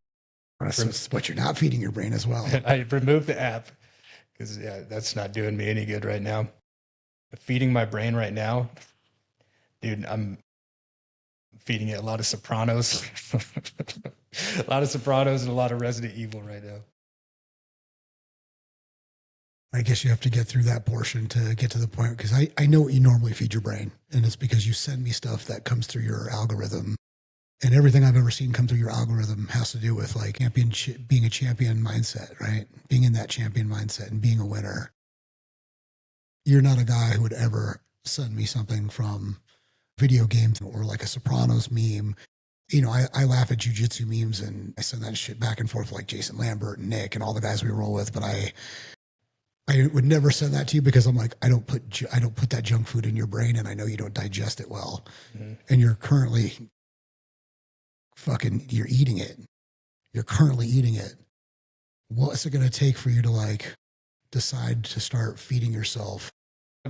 But you're not feeding your brain as well. I removed the app because that's not doing me any good right now. But feeding my brain right now, dude, I'm feeding it a lot of Sopranos, a lot of Sopranos and a lot of Resident Evil right now. I guess you have to get through that portion to get to the point, because I know what you normally feed your brain, and it's because you send me stuff that comes through your algorithm, and everything I've ever seen come through your algorithm has to do with like being a champion mindset, right? Being in that champion mindset and being a winner. You're not a guy who would ever send me something from video games or like a Sopranos meme. I laugh at jujitsu memes and I send that shit back and forth like Jason Lambert and Nick and all the guys we roll with. But I would never send that to you because I'm like, I don't put that junk food in your brain, and I know you don't digest it well, and you're currently you're eating it. You're currently eating it. What's it going to take for you to like decide to start feeding yourself?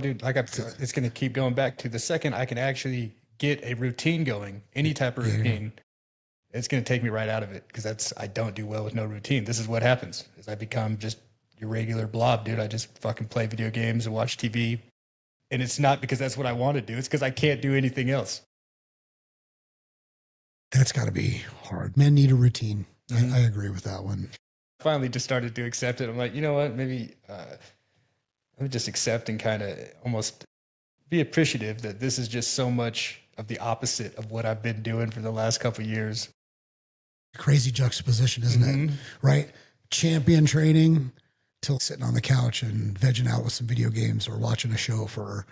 Dude, it's going to keep going back to the second I can actually get a routine going, any type of routine, it's going to take me right out of it because I don't do well with no routine. This is what happens is I become just your regular blob, dude. I just fucking play video games and watch TV. And it's not because that's what I want to do. It's because I can't do anything else. That's got to be hard. Men need a routine. I agree with that one. Finally just started to accept it. I'm like, you know what? Maybe let me just accept and kind of almost be appreciative that this is just so much of the opposite of what I've been doing for the last couple of years. Crazy juxtaposition, isn't it? Right? Champion training till sitting on the couch and vegging out with some video games or watching a show for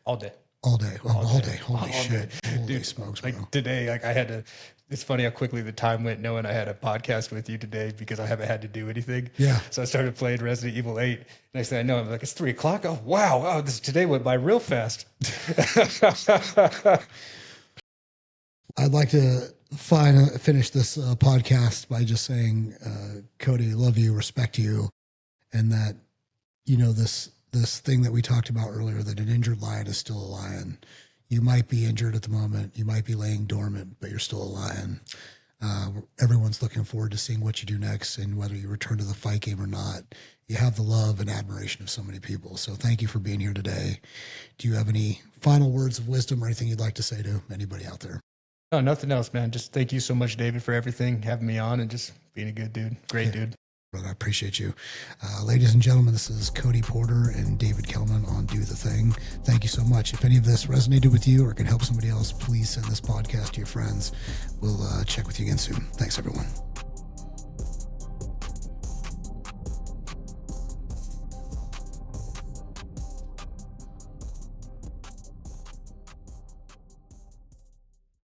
all day. All day. Holy shit. Holy Dude, smokes, bro. like today, like I had to, it's funny how quickly the time went knowing I had a podcast with you today because I haven't had to do anything. Yeah. So I started playing Resident Evil 8. Next thing I know, I'm like, it's 3:00. Oh, wow. Oh, today went by real fast. I'd like to finish this podcast by just saying, Cody, love you, respect you, and that, this thing that we talked about earlier, that an injured lion is still a lion. You might be injured at the moment. You might be laying dormant, but you're still a lion. Everyone's looking forward to seeing what you do next, and whether you return to the fight game or not. You have the love and admiration of so many people. So thank you for being here today. Do you have any final words of wisdom or anything you'd like to say to anybody out there? No, nothing else, man. Just thank you so much, David, for everything, having me on and just being a good dude. Great dude. I appreciate you. Ladies and gentlemen, this is Cody Porter and David Kelman on Do the Thing. Thank you so much. If any of this resonated with you or can help somebody else, please send this podcast to your friends. We'll check with you again soon. Thanks, everyone.